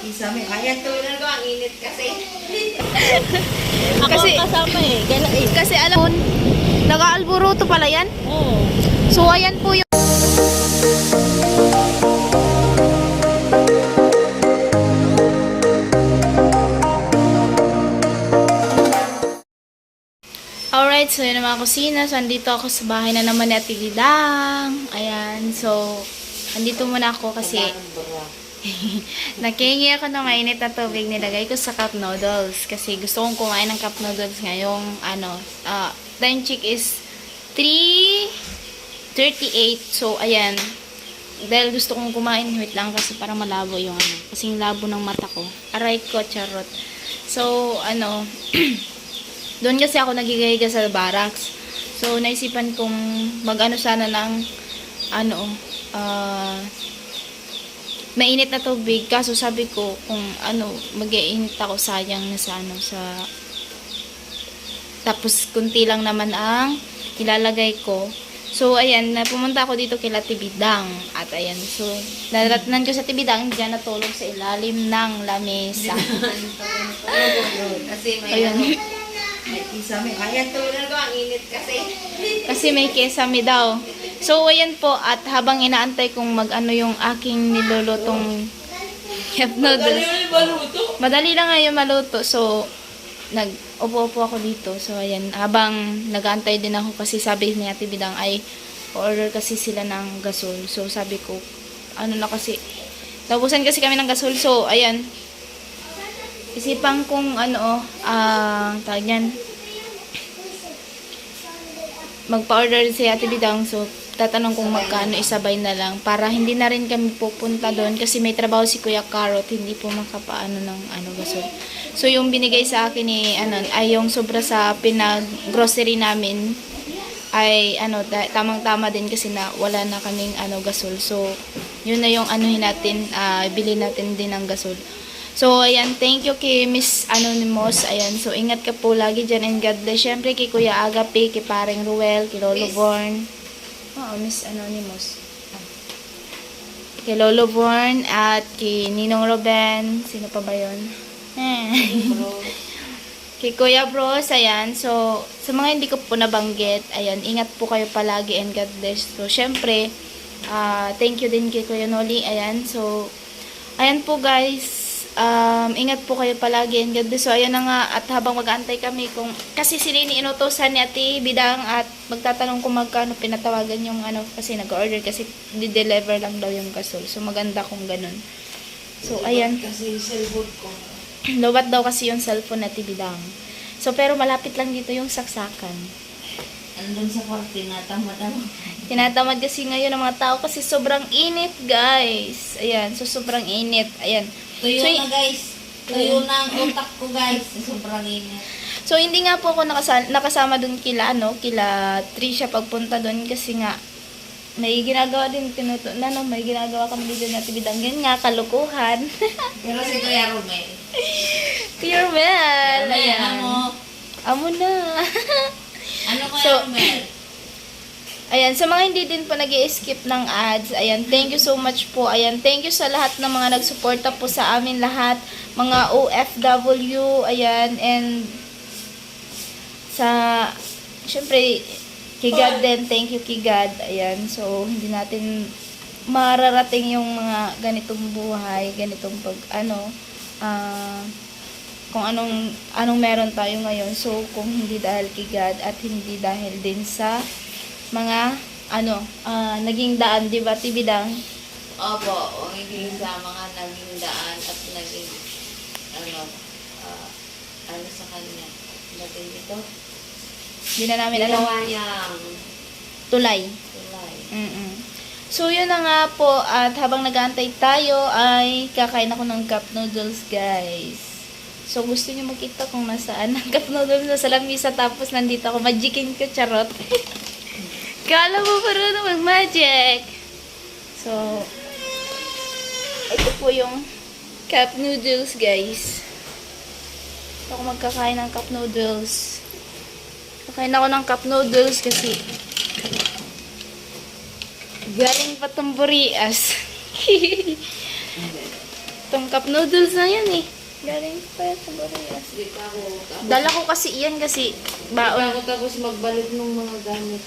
Isami. Ayan, tulad ko, ang init kasi. Ako Kasi- ang kasama eh. Gala eh. Kasi alam mo, nag-aalburuto pala yan. Oo. So, ayan po yung... Alright, so yun ang mga kusina. So, andito ako sa bahay na naman ni Ate Lidang. Ayan, so, andito muna ako kasi nakihingi ako ng mainit na tubig. Nilagay ko sa cup noodles kasi gusto kong kumain ng cup noodles ngayong, time check is 3:38. So, ayan. Dahil gusto kong kumain, wait lang kasi para malabo yung kasing labo ng mata ko. Aray ko, charot. So, doon kasi ako nagigahiga sa barracks. So, naisipan kong mag-ano sana ng, mainit na tubig. Kaso sabi ko, kung mag-iinit ako, sayang na sa, tapos, kunti lang naman ang ilalagay ko. So, ayan, pumunta ako dito kila Tibidang. At ayan, so, naratnan ko sa Tibidang, diyan natulog sa ilalim ng lamesa. Kasi may Ayan. may isami. Ayan, tulad ko, ang init kasi. Kasi may kesame daw. So, ayan po. At habang inaantay kong yung aking nilulutong cup noodles. Madali lang ngayon maluto. So, nag-upo-upo ako dito. So, ayan. Habang nag-aantay din ako kasi sabi ni Ate Bidang ay order kasi sila ng gasol. So, sabi ko, kasi, tapusan kasi kami ng gasol. So, ayan. Isipan kong tawag yan, magpa-order si Ate Bidang. So, tatanong kung magkano, isabay na lang. Para hindi na rin kami pupunta doon kasi may trabaho si Kuya Carrot, hindi po makapaano ng gasol. So, yung binigay sa akin ay yung sobra sa pinag-grocery namin ay tamang-tama din kasi na wala na kaming gasol. So, yun na yung natin, bilhin natin din ng gasol. So, ayan, thank you kay Miss Anonymous. Ayan, so ingat ka po lagi dyan and God bless. Siyempre, kay Kuya Agape, kay Paring Ruel, kay Lolo Born. Oo, Miss Anonymous. Kay Lolo Born at kay Ninong Ruben. Sino pa ba yun? Kay Kuya Bros, ayan. So, sa mga hindi ko po nabanggit, ayan, ingat po kayo palagi and God bless. So, syempre, thank you din kay Kuya Noli. Ayan, so, ayan po guys. Ingat po kayo palagi and God bless. So, ayan na nga. At habang mag-aantay kami kasi sila inutosan ni Ate Bidang at magtatanong kung magkano pinatawagan yung kasi nag-order kasi di-deliver lang daw yung gasol. So, maganda kung ganun. So, ayan. Kasi cellphone ko. Lowat daw kasi yung cellphone na Ate Bidang. So, pero malapit lang dito yung saksakan. Andun sa kwarto, tinatamad. Tinatamad kasi ngayon ng mga tao kasi sobrang init, guys. Ayan, so sobrang init. Ayan. Tuyo So, na guys. Tuyo na ang utak ko guys. Sobrang init. So, hindi nga po ako nakasama dun kila Trisha pagpunta dun kasi nga may ginagawa din may ginagawa kami dito na Tibidang. Yan nga, kalukuhan. Pero si Kuya Romel. Kuya Romel. Ayan. Amo na. Ano Kuya So, Romel? ayan, sa mga hindi din po nag-i-skip ng ads, ayan, thank you so much po. Ayan, thank you sa lahat ng mga nagsuporta po sa amin lahat, mga OFW, ayan, and syempre, kay God din, thank you kay God, ayan, so, hindi natin mararating yung mga ganitong buhay, ganitong kung anong meron tayo ngayon, so, kung hindi dahil kay God at hindi dahil din sa mga naging daan, di ba, Tibidang? Opo, hindi sa mga naging daan at naging sa kanya. Naging ito. Hindi na namin alam. Ginawa niyang Tulay. tulay. So, yun na nga po. At habang nag-aantay tayo, ay kakain ako ng cup noodles, guys. So, gusto niyo makita kung nasaan ang cup noodles na sa lamisa. Tapos, nandito ako. Magicking ko, charot. Kala mo parang mag-magic. So, ito po yung cup noodles, guys. Ako magkakain ng cup noodles. Kakain ako ng cup noodles kasi galing pa tong Burias. Itong cup noodles na yan eh. Galing pa yan sa Boreas. Hindi pa ako. Dala ko kasi iyan kasi Hindi pa baon. ako tapos magbalik ng mga gamit.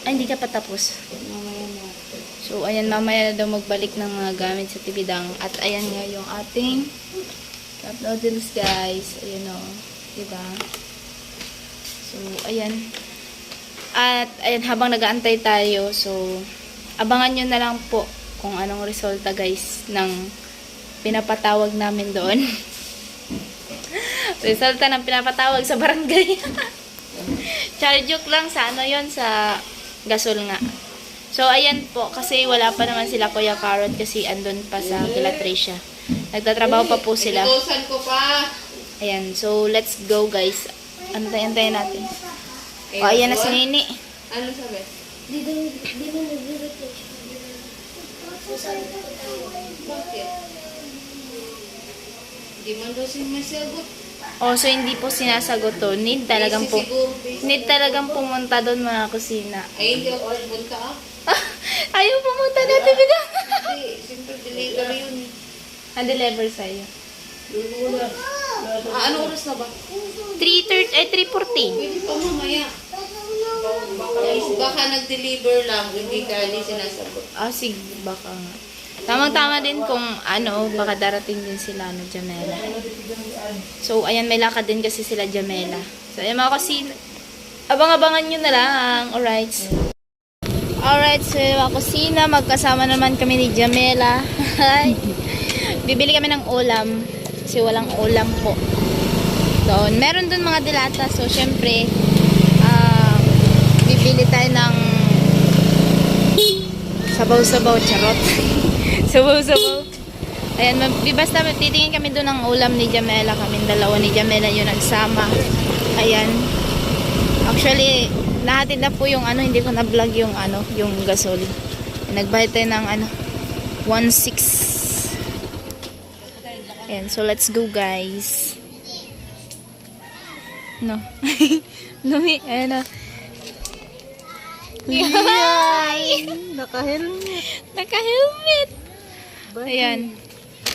Ay, hindi ka pa tapos. Mamaya na. So, ayan, mamaya na daw magbalik ng mga gamit sa Tibidang. At ayan nga yung ating cup noodles, guys. Ayan o. Diba? So, ayan. At, ayan, habang nag-aantay tayo, so, abangan nyo na lang po kung anong resulta, guys, ng pinapatawag namin doon. Resulta ng pinapatawag sa barangay. Char joke lang sa ano yon sa gasol nga. So, ayan po, kasi wala pa naman sila Kuya Carrot kasi andun pa sa Gilatricia. Nagtatrabaho pa po sila. Inutusan ko pa. Ayan, so let's go guys. Antayin natin. O, ayan na si Nini. Ano sabi? Bakit? Di man daw siya masagot. O, so hindi po sinasagot to. Need talagang po. Need talagang pumunta doon mga kusina. Ay, hindi ako punta ah. Ayaw pumunta natin bida. Hindi, simple delivery yun. Ang deliver sa'yo. Ano oras na ba? 3:30, ay 3:40. Pwede pa mamaya. Baka nag-deliver lang, hindi sinasagot. Ah, sige, baka nga. Tamang-tama din kung ano, baka darating din sila, ano, Jamela. So, ayan, may lakad din kasi sila, Jamela. So, ayan mga kusina. Abang-abangan nyo na lang. Alright. Alright, so mga kusina, magkasama naman kami ni Jamela. Bibili kami ng ulam. Kasi walang ulam po. Doon. Meron doon mga dilata. So, syempre, bibili tayo ng sabaw-sabaw, charot. Sabaw-sabaw. Ayan, basta titingin kami doon ng ulam ni Jamela. Kaming dalawa ni Jamela yung nagsama. Ayan. Actually, nahatid na po yung ano, hindi ko na-vlog yung ano, yung gasol. Nagbayad tayo ng ano, 1.6. Ayan, so let's go guys. No. Lumi, ayan na. Yay! Naka-helmet. Naka-helmet. Ayan.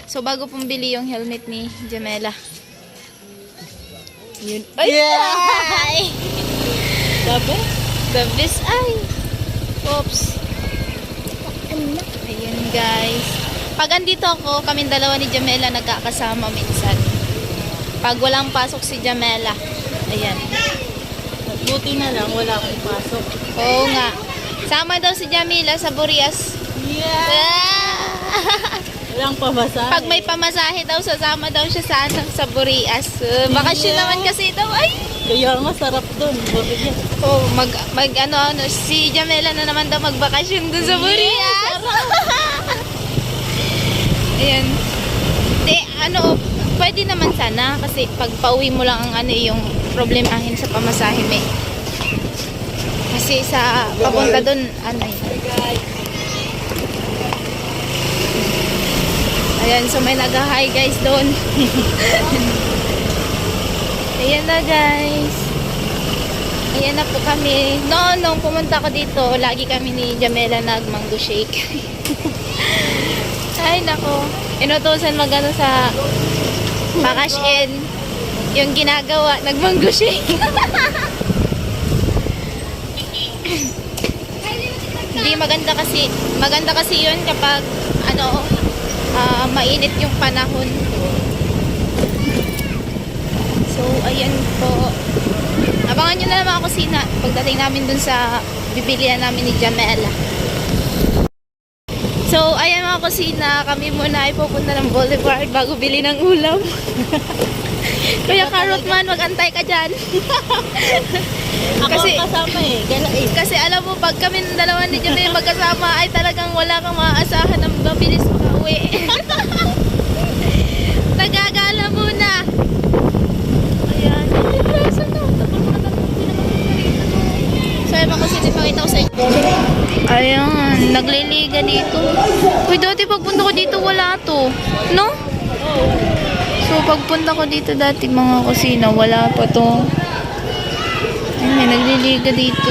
So, bago pong bili yung helmet ni Jamela. Yun. Ay! Ay! The best ay. Oops. Ayan guys. Pag andito ako, kaming dalawa ni Jamela nagkakasama minsan. Pag walang pasok si Jamela. Ayan. Buti na lang, wala akong pasok. Oo nga. Sama daw si Jamila sa Boreas. Walang pamasahe. Pag may pamasahe daw, sasama daw siya sa ano, sa Boreas. Bakasyon naman kasi daw. Ay! Kaya nga, sarap dun. Boreas. Oh, mag ano, si Jamela na naman daw magbakasyon dun sa Boreas. Ayan. De, ano, pwede naman sana kasi pag pauwi mo lang ang ano yung problemahin sa pamasahe may. Kasi sa papunta dun, ano eh. Ayan, so may nag-hi guys doon. Ayan na guys. Ayan na po kami. Nung pumunta ko dito, lagi kami ni Jamela nag-mango shake. Ay, nako. Inutusan magano sa Bakash in. Yung ginagawa, nag-mango shake. Hindi maganda kasi yun kapag ano, mainit yung panahon. So, ayan po. Abangan nyo na lang mga kusina pagdating namin dun sa bibilihan namin ni Jamela. So, ayan mga kusina, kami muna ay pupunta ng Boulevard bago bili ng ulam. Kuya Carrot man, mag-antay ka dyan. Ako ang kasama eh. Kasi alam mo, pag kami ng dalawa ni Jamela magkasama, ay talagang wala kang maaasahan ng mabilis makauwi. Nagagala muna. Ayan. So, ayun mga kusina, pakita ko sa inyo. Ayan, nagliliga dito. Uy, dati pagpunta ko dito, wala to. No? So, pagpunta ko dito dati mga kusina, wala pa to. Ay, may nagliliga dito.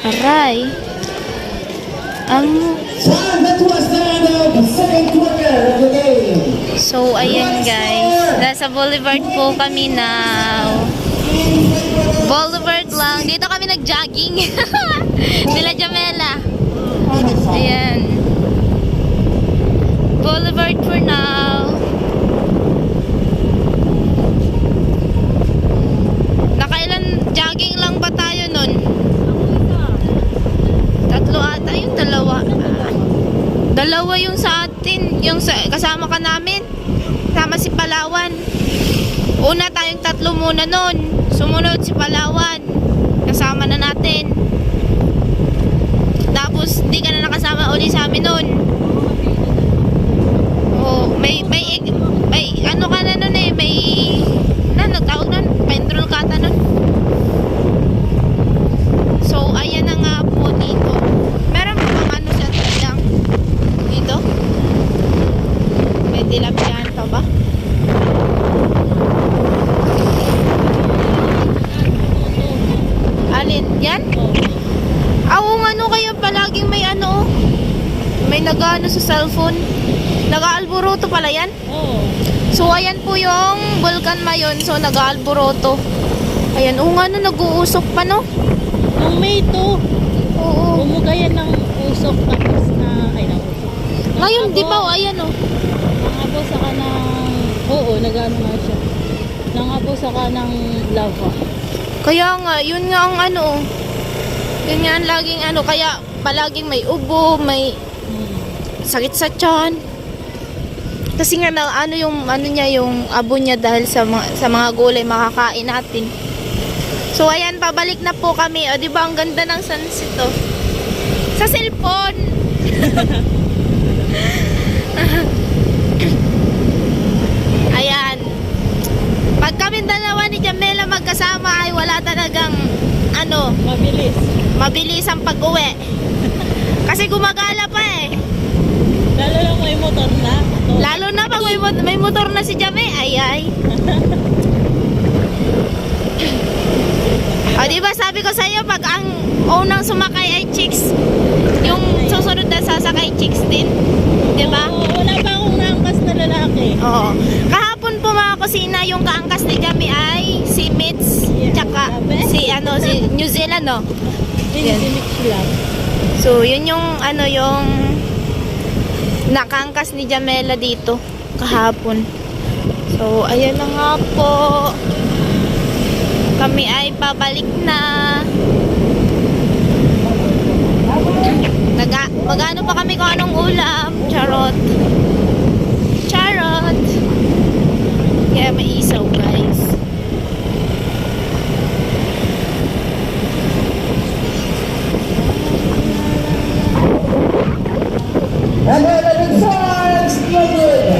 Aray. That was the second quarter of the game. So, ayan guys. Nasa Boulevard po kami now. Boulevard lang. Dito kami nag-jogging. Sila Jamela. Ayan. Boulevard for now. Nakailan jogging lang ba tayo nun? Tatlo ata yung dalawa. Dalawa yung sa atin. Yung kasama ka namin. Kasama si Palawan. Una tayong tatlo muna nun. Sumunod si Palawan. Kasama na natin. Tapos di ka na nakasama uli sa amin nun. Oh, may ano ka na nun eh. May nagtawag nun. Pendrol kata nun. So, ayan na nga po dito. Meron pa bang ano siya lang dito? May tilapyahan pa ba? Alin? Yan? Oo, ano kaya palaging may ano? May nag-ano sa cellphone. Nag-aalboroto pala yan? Oo. So, ayan po yung Vulcan Mayon. So, nag-aalboroto. Ayan, oo nga no, nag-uusok pa no? Nung May 2, Oo. bumuga yan ng usok tapos na, ay na usok. Ngayon, di ba? O, ayan o. Nangapo sa ka ng, oo, nag-ano nga siya. Nangapo sa ka ng lava. Kaya nga, yun nga ang ano. Yun nga ang laging ano. Kaya palaging may ubo, may sakit sa tiyan. Kasi nga na, ano yung ano niya, yung abo niya dahil sa mga gulay makakain natin. So ayan, pabalik na po kami. O di ba ang ganda ng sunset to? Sa cellphone. Ayan. Pag kami dalawa ni Jamela magkasama ay wala talagang ano, Mabilis. mabilis ang pag-uwi. Kasi gumagala pa eh. Lalo lang may motor na. Lalo na pag may motor na si Jame. Ay. O diba sabi ko sa iyo, pag ang unang sumakay ay chicks, yung susunod na sasakay chicks din. Diba? Oo, wala pa akong naangkas na lalaki. Oo. Kahapon po mga kusina, yung kaangkas ni Jame ay si Mitz, tsaka si New Zealand, no? Hindi, si Mitch lang. So, yun yung ano yung nakangkas ni Jamela dito kahapon. So, ayan na nga po. Kami ay pabalik na. Magano pa kami kung anong ulam. Charot. Charot. Kaya may isaw, guys. And then the charge, no good.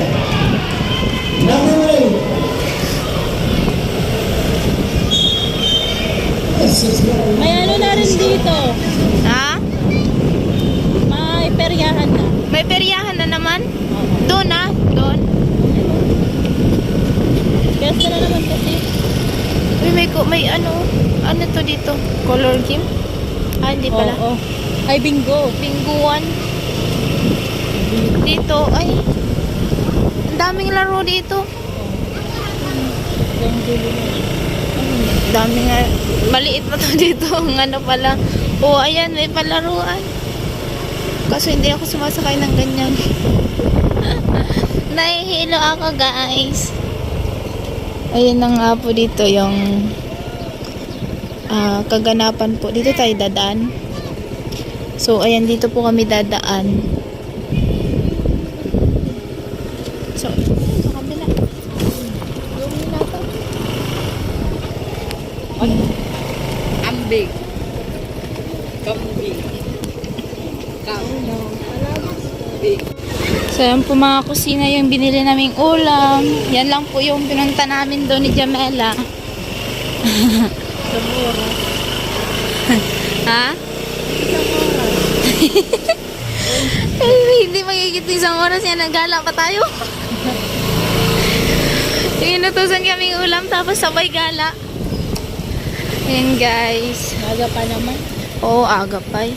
Number 8. This is very May ano na rin dito. Ha? May peryahan na. May peryahan na naman? Doon ah. Doon. Piyesta na naman kasi. Uy, may ano to dito? Color game? Ah, hindi pala. Oo. Ay, bingo. Binguan. Dito, ay. Ang daming laro dito. Yung dulo na. Dami nga. Maliit pa to dito. Ang ano pala. Oh, ayan, may palaruan. Kaso hindi ako sumasakay ng ganyan. Nahihilo ako, guys. Ayun na nga po dito yung kaganapan po. Dito tayo dadaan. So, ayan, dito po kami dadaan. So, sa kabila. Yung nata. Ambig. Kambing. Kambing. So, yan po mga kusina yung binili naming ulam. Yan lang po yung pinunta namin doon ni Jamela. Samura. Ha? Hindi magigit isang oras yan. Naggala pa tayo. Inutusan kaming ulam tapos sabay gala. Ayan guys. Aga pa naman. Oo, aga pa eh.